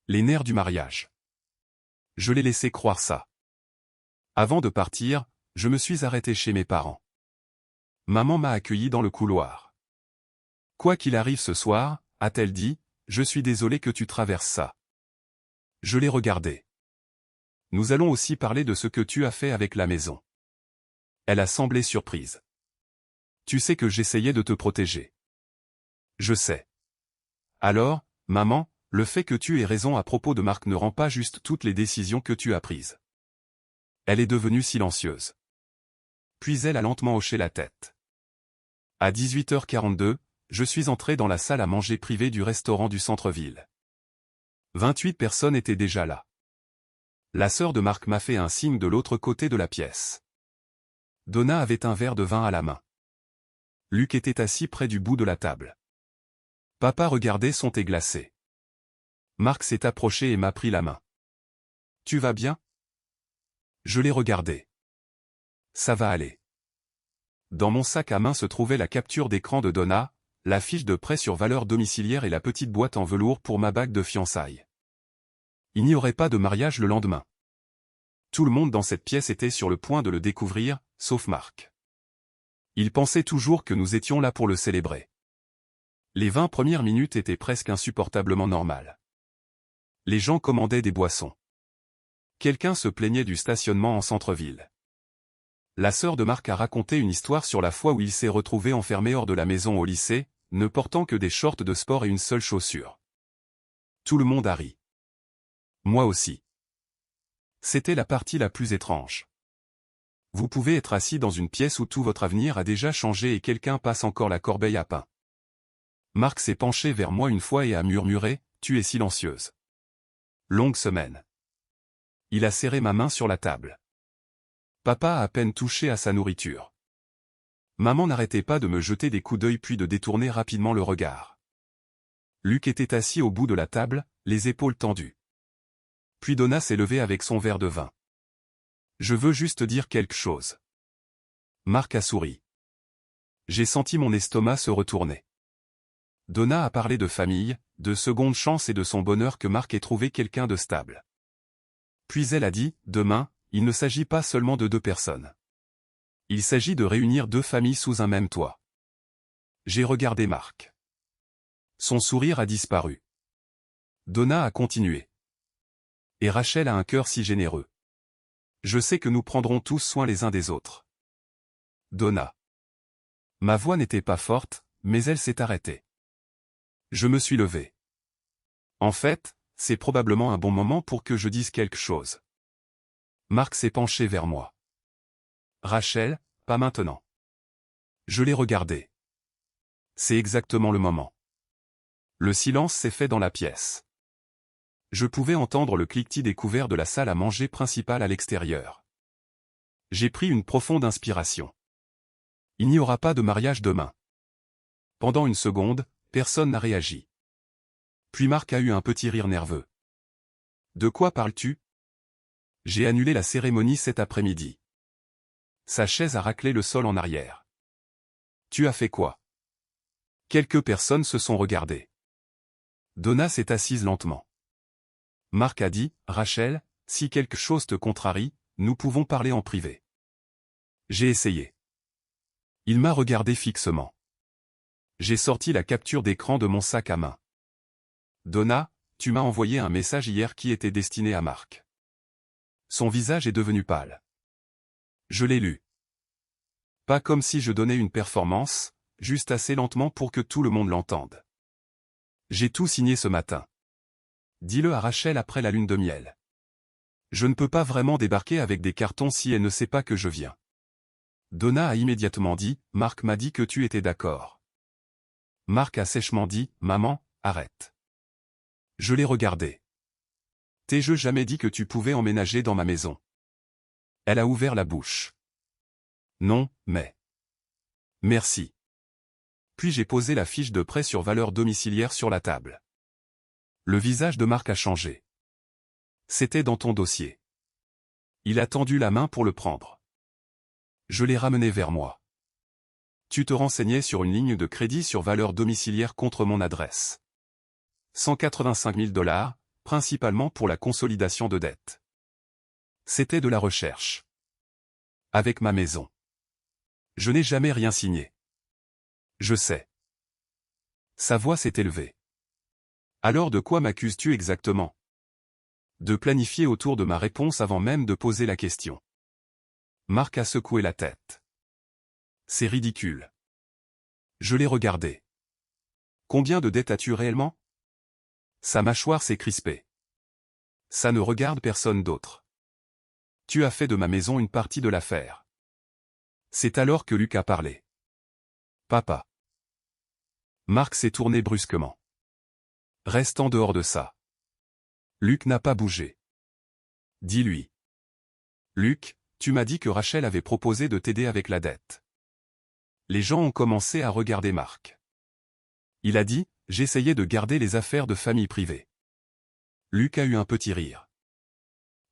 Les nerfs du mariage. Je l'ai laissé croire ça. Avant de partir, Je me suis arrêté chez mes parents. Maman m'a accueilli dans le couloir. Quoi qu'il arrive ce soir, a-t-elle dit, je suis désolé que tu traverses ça. Je l'ai regardé. Nous allons aussi parler de ce que tu as fait avec la maison. Elle a semblé surprise. Tu sais que j'essayais de te protéger. Je sais. Alors, maman, le fait que tu aies raison à propos de Marc ne rend pas juste toutes les décisions que tu as prises. Elle est devenue silencieuse. Puis elle a lentement hoché la tête. À 18h42, je suis entré dans la salle à manger privée du restaurant du centre-ville. 28 personnes étaient déjà là. La sœur de Marc m'a fait un signe de l'autre côté de la pièce. Donna avait un verre de vin à la main. Luc était assis près du bout de la table. Papa regardait son thé glacé. Marc s'est approché et m'a pris la main. « Tu vas bien ?» Je l'ai regardé. « Ça va aller. » Dans mon sac à main se trouvait la capture d'écran de Donna, la fiche de prêt sur valeur domiciliaire et la petite boîte en velours pour ma bague de fiançailles. Il n'y aurait pas de mariage le lendemain. Tout le monde dans cette pièce était sur le point de le découvrir, sauf Marc. Il pensait toujours que nous étions là pour le célébrer. Les 20 premières minutes étaient presque insupportablement normales. Les gens commandaient des boissons. Quelqu'un se plaignait du stationnement en centre-ville. La sœur de Marc a raconté une histoire sur la fois où il s'est retrouvé enfermé hors de la maison au lycée, ne portant que des shorts de sport et une seule chaussure. Tout le monde a ri. Moi aussi. C'était la partie la plus étrange. Vous pouvez être assis dans une pièce où tout votre avenir a déjà changé et quelqu'un passe encore la corbeille à pain. Marc s'est penché vers moi une fois et a murmuré, « Tu es silencieuse. » Longue semaine. Il a serré ma main sur la table. Papa a à peine touché à sa nourriture. Maman n'arrêtait pas de me jeter des coups d'œil puis de détourner rapidement le regard. Luc était assis au bout de la table, les épaules tendues. Puis Donna s'est levée avec son verre de vin. Je veux juste dire quelque chose. Marc a souri. J'ai senti mon estomac se retourner. Donna a parlé de famille, de seconde chance et de son bonheur que Marc ait trouvé quelqu'un de stable. Puis elle a dit, demain, il ne s'agit pas seulement de 2 personnes. Il s'agit de réunir 2 familles sous un même toit. J'ai regardé Marc. Son sourire a disparu. Donna a continué. Et Rachel a un cœur si généreux. Je sais que nous prendrons tous soin les uns des autres. Donna. Ma voix n'était pas forte, mais elle s'est arrêtée. Je me suis levé. En fait, c'est probablement un bon moment pour que je dise quelque chose. Marc s'est penché vers moi. Rachel, pas maintenant. Je l'ai regardé. C'est exactement le moment. Le silence s'est fait dans la pièce. Je pouvais entendre le cliquetis des couverts de la salle à manger principale à l'extérieur. J'ai pris une profonde inspiration. Il n'y aura pas de mariage demain. Pendant une seconde, personne n'a réagi. Puis Marc a eu un petit rire nerveux. De quoi parles-tu ? J'ai annulé la cérémonie cet après-midi. Sa chaise a raclé le sol en arrière. Tu as fait quoi ? Quelques personnes se sont regardées. Donna s'est assise lentement. Marc a dit, Rachel, si quelque chose te contrarie, nous pouvons parler en privé. J'ai essayé. Il m'a regardé fixement. J'ai sorti la capture d'écran de mon sac à main. Donna, tu m'as envoyé un message hier qui était destiné à Marc. Son visage est devenu pâle. Je l'ai lu. Pas comme si je donnais une performance, juste assez lentement pour que tout le monde l'entende. J'ai tout signé ce matin. Dis-le à Rachel après la lune de miel. Je ne peux pas vraiment débarquer avec des cartons si elle ne sait pas que je viens. Donna a immédiatement dit, Marc m'a dit que tu étais d'accord. Marc a sèchement dit, maman, arrête. Je l'ai regardé. T'ai-je jamais dit que tu pouvais emménager dans ma maison? Elle a ouvert la bouche. Non, mais... Merci. Puis j'ai posé la fiche de prêt sur valeur domiciliaire sur la table. Le visage de Marc a changé. C'était dans ton dossier. Il a tendu la main pour le prendre. Je l'ai ramené vers moi. Tu te renseignais sur une ligne de crédit sur valeur domiciliaire contre mon adresse. 185 000 $, principalement pour la consolidation de dettes. C'était de la recherche. Avec ma maison. Je n'ai jamais rien signé. Je sais. Sa voix s'est élevée. Alors de quoi m'accuses-tu exactement? De planifier autour de ma réponse avant même de poser la question. Marc a secoué la tête. C'est ridicule. Je l'ai regardé. Combien de dettes as-tu réellement? Sa mâchoire s'est crispée. Ça ne regarde personne d'autre. Tu as fait de ma maison une partie de l'affaire. C'est alors que Luc a parlé. Papa. Marc s'est tourné brusquement. Reste en dehors de ça. Luc n'a pas bougé. Dis-lui. Luc, tu m'as dit que Rachel avait proposé de t'aider avec la dette. Les gens ont commencé à regarder Marc. Il a dit, j'essayais de garder les affaires de famille privées. Luc a eu un petit rire.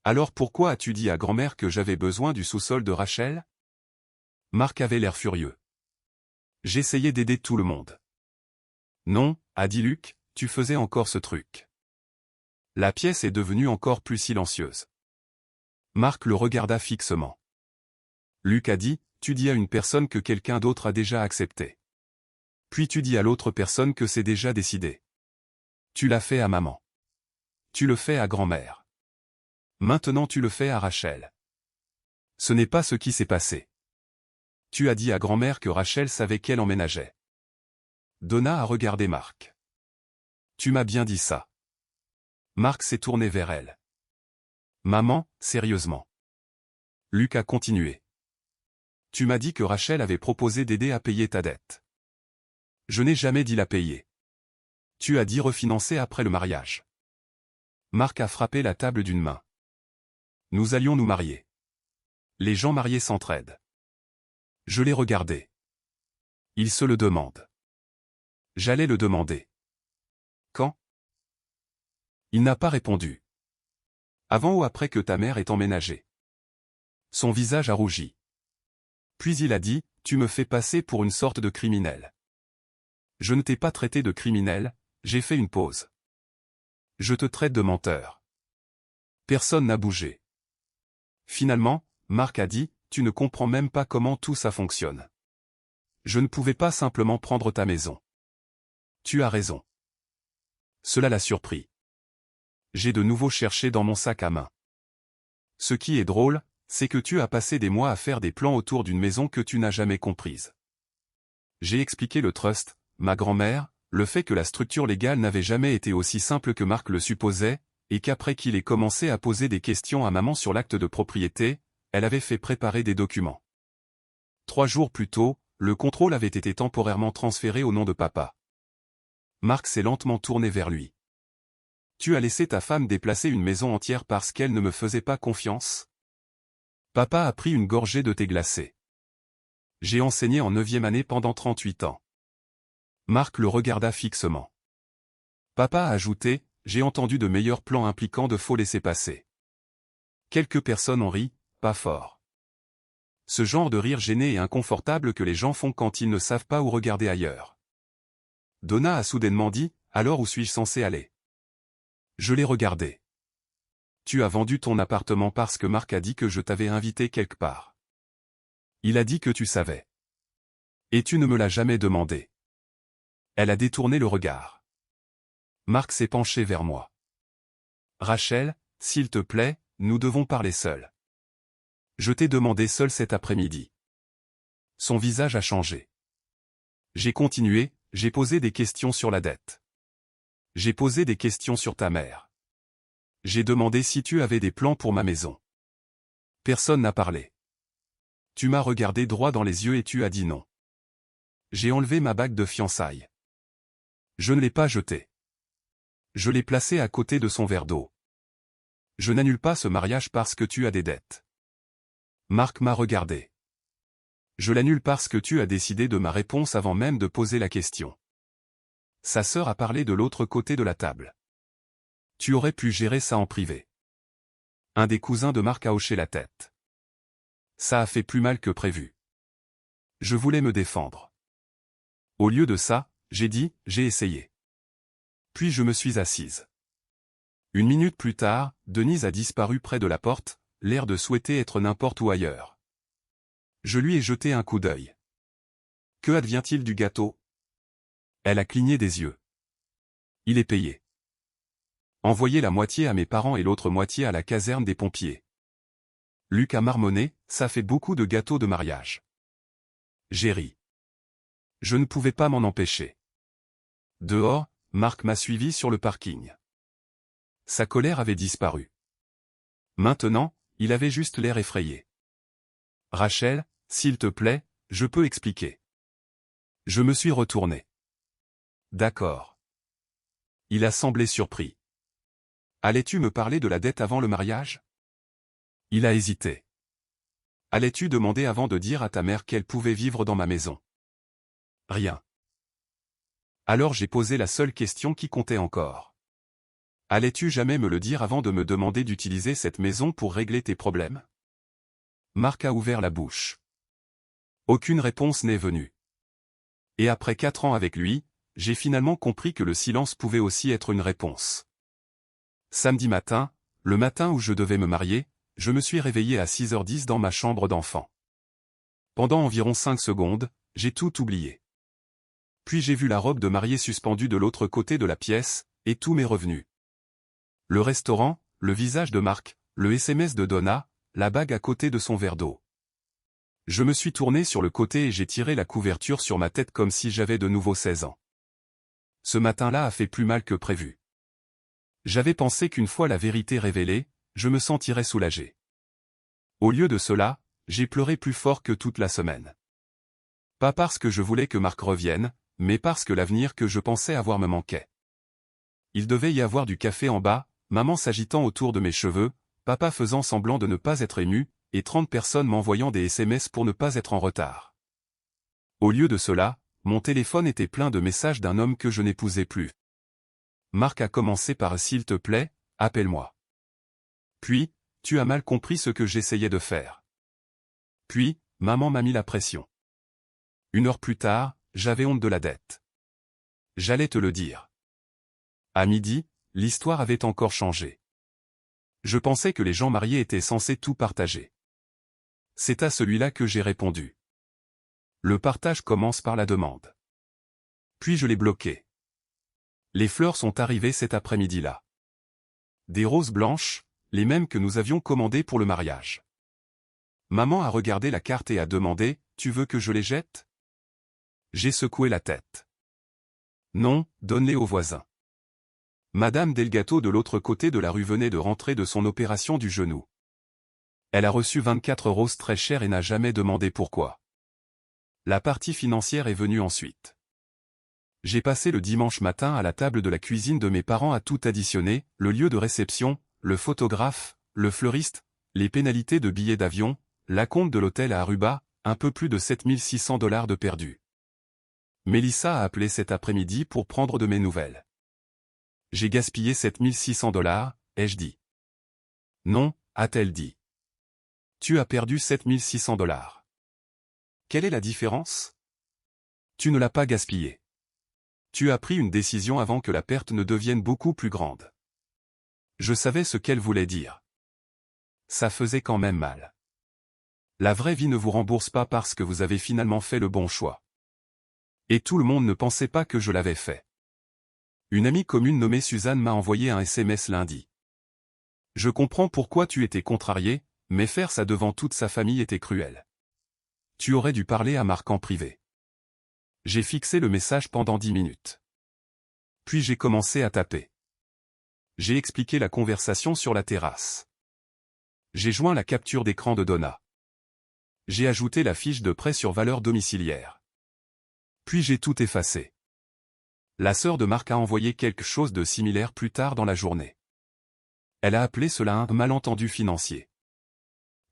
Alors pourquoi as-tu dit à grand-mère que j'avais besoin du sous-sol de Rachel? Marc avait l'air furieux. J'essayais d'aider tout le monde. Non, a dit Luc, tu faisais encore ce truc. La pièce est devenue encore plus silencieuse. Marc le regarda fixement. Luc a dit, tu dis à une personne que quelqu'un d'autre a déjà accepté. Puis tu dis à l'autre personne que c'est déjà décidé. Tu l'as fait à maman. Tu le fais à grand-mère. Maintenant tu le fais à Rachel. Ce n'est pas ce qui s'est passé. Tu as dit à grand-mère que Rachel savait qu'elle emménageait. Donna a regardé Marc. Tu m'as bien dit ça. Marc s'est tourné vers elle. Maman, sérieusement. Luc a continué. Tu m'as dit que Rachel avait proposé d'aider à payer ta dette. Je n'ai jamais dit la payer. Tu as dit refinancer après le mariage. Marc a frappé la table d'une main. Nous allions nous marier. Les gens mariés s'entraident. Je l'ai regardé. Il se le demande. J'allais le demander. Quand? Il n'a pas répondu. Avant ou après que ta mère ait emménagé? Son visage a rougi. Puis il a dit, tu me fais passer pour une sorte de criminel. Je ne t'ai pas traité de criminel, j'ai fait une pause. Je te traite de menteur. Personne n'a bougé. Finalement, Marc a dit, tu ne comprends même pas comment tout ça fonctionne. Je ne pouvais pas simplement prendre ta maison. Tu as raison. Cela l'a surpris. J'ai de nouveau cherché dans mon sac à main. Ce qui est drôle, c'est que tu as passé des mois à faire des plans autour d'une maison que tu n'as jamais comprise. J'ai expliqué le trust, ma grand-mère, le fait que la structure légale n'avait jamais été aussi simple que Marc le supposait, et qu'après qu'il ait commencé à poser des questions à maman sur l'acte de propriété, elle avait fait préparer des documents. 3 jours plus tôt, le contrôle avait été temporairement transféré au nom de papa. Marc s'est lentement tourné vers lui. Tu as laissé ta femme déplacer une maison entière parce qu'elle ne me faisait pas confiance? Papa a pris une gorgée de thé glacé. J'ai enseigné en 9e année pendant 38 ans. Marc le regarda fixement. Papa a ajouté, j'ai entendu de meilleurs plans impliquant de faux laissez-passer. Quelques personnes ont ri, pas fort. Ce genre de rire gêné et inconfortable que les gens font quand ils ne savent pas où regarder ailleurs. Donna a soudainement dit, alors où suis-je censé aller? Je l'ai regardé. Tu as vendu ton appartement parce que Marc a dit que je t'avais invité quelque part. Il a dit que tu savais. Et tu ne me l'as jamais demandé. Elle a détourné le regard. Marc s'est penché vers moi. Rachel, s'il te plaît, nous devons parler seuls. Je t'ai demandé seul cet après-midi. Son visage a changé. J'ai continué, j'ai posé des questions sur la dette. J'ai posé des questions sur ta mère. J'ai demandé si tu avais des plans pour ma maison. Personne n'a parlé. Tu m'as regardé droit dans les yeux et tu as dit non. J'ai enlevé ma bague de fiançailles. Je ne l'ai pas jetée. Je l'ai placée à côté de son verre d'eau. Je n'annule pas ce mariage parce que tu as des dettes. Marc m'a regardé. Je l'annule parce que tu as décidé de ma réponse avant même de poser la question. Sa sœur a parlé de l'autre côté de la table. Tu aurais pu gérer ça en privé. Un des cousins de Marc a hoché la tête. Ça a fait plus mal que prévu. Je voulais me défendre. Au lieu de ça, j'ai dit, j'ai essayé. Puis je me suis assise. 1 minute plus tard, Denise a disparu près de la porte, l'air de souhaiter être n'importe où ailleurs. Je lui ai jeté un coup d'œil. Que advient-il du gâteau? Elle a cligné des yeux. Il est payé. Envoyez la moitié à mes parents et l'autre moitié à la caserne des pompiers. Luc a marmonné, ça fait beaucoup de gâteaux de mariage. J'ai ri. Je ne pouvais pas m'en empêcher. Dehors, Marc m'a suivi sur le parking. Sa colère avait disparu. Maintenant, il avait juste l'air effrayé. Rachel, s'il te plaît, je peux expliquer. Je me suis retourné. D'accord. Il a semblé surpris. Allais-tu me parler de la dette avant le mariage? Il a hésité. Allais-tu demander avant de dire à ta mère qu'elle pouvait vivre dans ma maison? Rien. Alors j'ai posé la seule question qui comptait encore. Allais-tu jamais me le dire avant de me demander d'utiliser cette maison pour régler tes problèmes? Marc a ouvert la bouche. Aucune réponse n'est venue. Et après 4 ans avec lui, j'ai finalement compris que le silence pouvait aussi être une réponse. Samedi matin, le matin où je devais me marier, je me suis réveillé à 6h10 dans ma chambre d'enfant. Pendant environ 5 secondes, j'ai tout oublié. Puis j'ai vu la robe de mariée suspendue de l'autre côté de la pièce, et tout m'est revenu. Le restaurant, le visage de Marc, le SMS de Donna, la bague à côté de son verre d'eau. Je me suis tourné sur le côté et j'ai tiré la couverture sur ma tête comme si j'avais de nouveau 16 ans. Ce matin-là a fait plus mal que prévu. J'avais pensé qu'une fois la vérité révélée, je me sentirais soulagé. Au lieu de cela, j'ai pleuré plus fort que toute la semaine. Pas parce que je voulais que Marc revienne, mais parce que l'avenir que je pensais avoir me manquait. Il devait y avoir du café en bas, maman s'agitant autour de mes cheveux, papa faisant semblant de ne pas être ému, et 30 personnes m'envoyant des SMS pour ne pas être en retard. Au lieu de cela, mon téléphone était plein de messages d'un homme que je n'épousais plus. Marc a commencé par « S'il te plaît, appelle-moi ». Puis, tu as mal compris ce que j'essayais de faire. Puis, maman m'a mis la pression. 1 heure plus tard, j'avais honte de la dette. J'allais te le dire. À midi, l'histoire avait encore changé. Je pensais que les gens mariés étaient censés tout partager. C'est à celui-là que j'ai répondu. Le partage commence par la demande. Puis je l'ai bloqué. Les fleurs sont arrivées cet après-midi-là. Des roses blanches, les mêmes que nous avions commandées pour le mariage. Maman a regardé la carte et a demandé, « Tu veux que je les jette ?» J'ai secoué la tête. Non, donne-les aux voisins. Madame Delgato de l'autre côté de la rue venait de rentrer de son opération du genou. Elle a reçu 24 roses très chères et n'a jamais demandé pourquoi. La partie financière est venue ensuite. J'ai passé le dimanche matin à la table de la cuisine de mes parents à tout additionner, le lieu de réception, le photographe, le fleuriste, les pénalités de billets d'avion, l'acompte de l'hôtel à Aruba, un peu plus de 7600 $ de perdus. Mélissa a appelé cet après-midi pour prendre de mes nouvelles. J'ai gaspillé 7600 $, ai-je dit. Non, a-t-elle dit. Tu as perdu 7600 $. Quelle est la différence? Tu ne l'as pas gaspillé. Tu as pris une décision avant que la perte ne devienne beaucoup plus grande. Je savais ce qu'elle voulait dire. Ça faisait quand même mal. La vraie vie ne vous rembourse pas parce que vous avez finalement fait le bon choix. Et tout le monde ne pensait pas que je l'avais fait. Une amie commune nommée Suzanne m'a envoyé un SMS lundi. Je comprends pourquoi tu étais contrarié, mais faire ça devant toute sa famille était cruel. Tu aurais dû parler à Marc en privé. J'ai fixé le message pendant 10 minutes. Puis j'ai commencé à taper. J'ai expliqué la conversation sur la terrasse. J'ai joint la capture d'écran de Donna. J'ai ajouté la fiche de prêt sur valeur domiciliaire. Puis j'ai tout effacé. La sœur de Marc a envoyé quelque chose de similaire plus tard dans la journée. Elle a appelé cela un malentendu financier.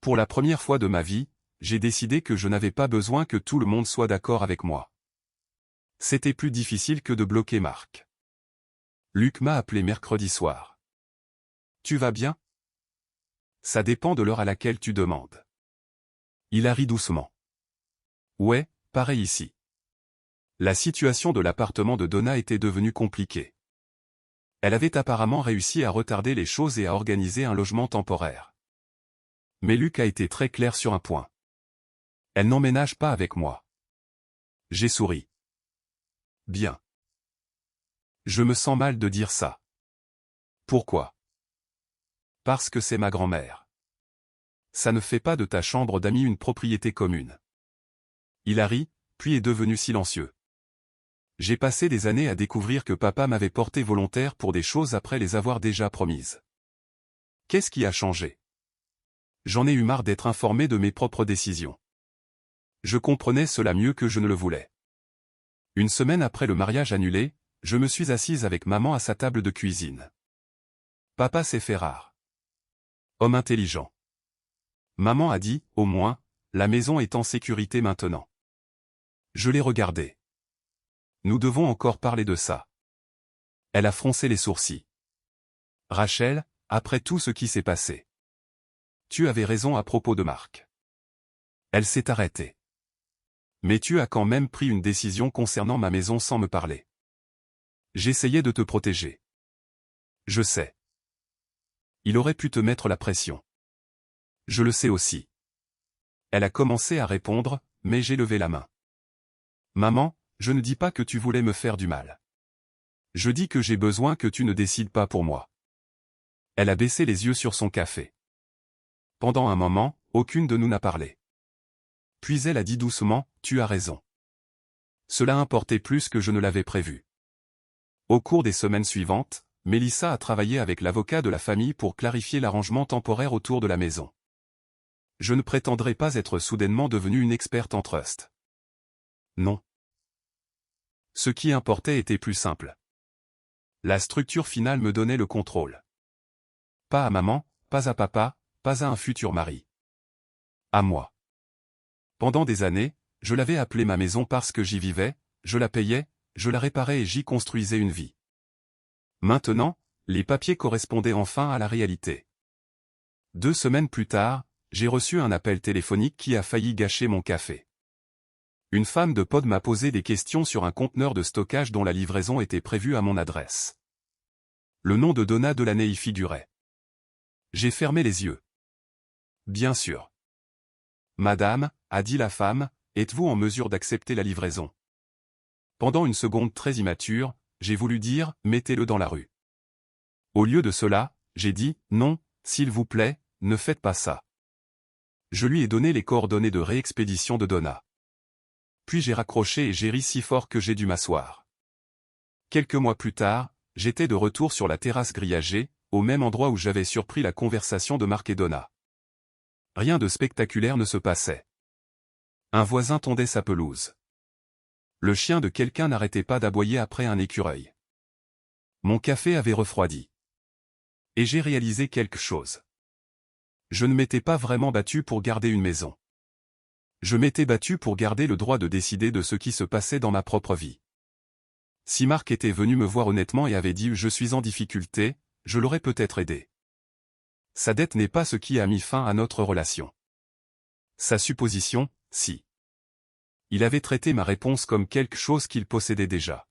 Pour la première fois de ma vie, j'ai décidé que je n'avais pas besoin que tout le monde soit d'accord avec moi. C'était plus difficile que de bloquer Marc. Luc m'a appelé mercredi soir. Tu vas bien? Ça dépend de l'heure à laquelle tu demandes. Il a ri doucement. Ouais, pareil ici. La situation de l'appartement de Donna était devenue compliquée. Elle avait apparemment réussi à retarder les choses et à organiser un logement temporaire. Mais Luc a été très clair sur un point. Elle n'emménage pas avec moi. J'ai souri. Bien. Je me sens mal de dire ça. Pourquoi? Parce que c'est ma grand-mère. Ça ne fait pas de ta chambre d'amis une propriété commune. Il a ri, puis est devenu silencieux. J'ai passé des années à découvrir que papa m'avait porté volontaire pour des choses après les avoir déjà promises. Qu'est-ce qui a changé? J'en ai eu marre d'être informé de mes propres décisions. Je comprenais cela mieux que je ne le voulais. Une semaine après le mariage annulé, je me suis assise avec maman à sa table de cuisine. Papa s'est fait rare. Homme intelligent. Maman a dit, au moins, la maison est en sécurité maintenant. Je l'ai regardée. Nous devons encore parler de ça. Elle a froncé les sourcils. Rachel, après tout ce qui s'est passé. Tu avais raison à propos de Marc. Elle s'est arrêtée. Mais tu as quand même pris une décision concernant ma maison sans me parler. J'essayais de te protéger. Je sais. Il aurait pu te mettre la pression. Je le sais aussi. Elle a commencé à répondre, mais j'ai levé la main. Maman, je ne dis pas que tu voulais me faire du mal. Je dis que j'ai besoin que tu ne décides pas pour moi. Elle a baissé les yeux sur son café. Pendant un moment, aucune de nous n'a parlé. Puis elle a dit doucement, tu as raison. Cela importait plus que je ne l'avais prévu. Au cours des semaines suivantes, Mélissa a travaillé avec l'avocat de la famille pour clarifier l'arrangement temporaire autour de la maison. Je ne prétendrai pas être soudainement devenue une experte en trust. Non. Ce qui importait était plus simple. La structure finale me donnait le contrôle. Pas à maman, pas à papa, pas à un futur mari. À moi. Pendant des années, je l'avais appelée ma maison parce que j'y vivais, je la payais, je la réparais et j'y construisais une vie. Maintenant, les papiers correspondaient enfin à la réalité. 2 semaines plus tard, j'ai reçu un appel téléphonique qui a failli gâcher mon café. Une femme de pod m'a posé des questions sur un conteneur de stockage dont la livraison était prévue à mon adresse. Le nom de Donna Delaney y figurait. J'ai fermé les yeux. Bien sûr. Madame, a dit la femme, êtes-vous en mesure d'accepter la livraison? Pendant une seconde très immature, j'ai voulu dire, mettez-le dans la rue. Au lieu de cela, j'ai dit, non, s'il vous plaît, ne faites pas ça. Je lui ai donné les coordonnées de réexpédition de Donna. Puis j'ai raccroché et j'ai ri si fort que j'ai dû m'asseoir. Quelques mois plus tard, j'étais de retour sur la terrasse grillagée, au même endroit où j'avais surpris la conversation de Marc et Donna. Rien de spectaculaire ne se passait. Un voisin tondait sa pelouse. Le chien de quelqu'un n'arrêtait pas d'aboyer après un écureuil. Mon café avait refroidi. Et j'ai réalisé quelque chose. Je ne m'étais pas vraiment battu pour garder une maison. Je m'étais battu pour garder le droit de décider de ce qui se passait dans ma propre vie. Si Marc était venu me voir honnêtement et avait dit « je suis en difficulté », je l'aurais peut-être aidé. Sa dette n'est pas ce qui a mis fin à notre relation. Sa supposition, si. Il avait traité ma réponse comme quelque chose qu'il possédait déjà.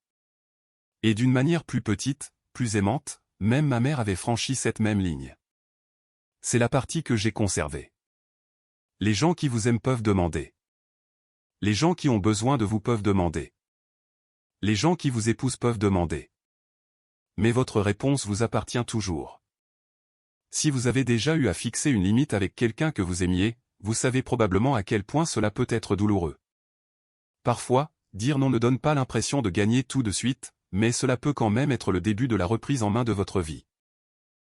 Et d'une manière plus petite, plus aimante, même ma mère avait franchi cette même ligne. C'est la partie que j'ai conservée. Les gens qui vous aiment peuvent demander. Les gens qui ont besoin de vous peuvent demander. Les gens qui vous épousent peuvent demander. Mais votre réponse vous appartient toujours. Si vous avez déjà eu à fixer une limite avec quelqu'un que vous aimiez, vous savez probablement à quel point cela peut être douloureux. Parfois, dire non ne donne pas l'impression de gagner tout de suite, mais cela peut quand même être le début de la reprise en main de votre vie.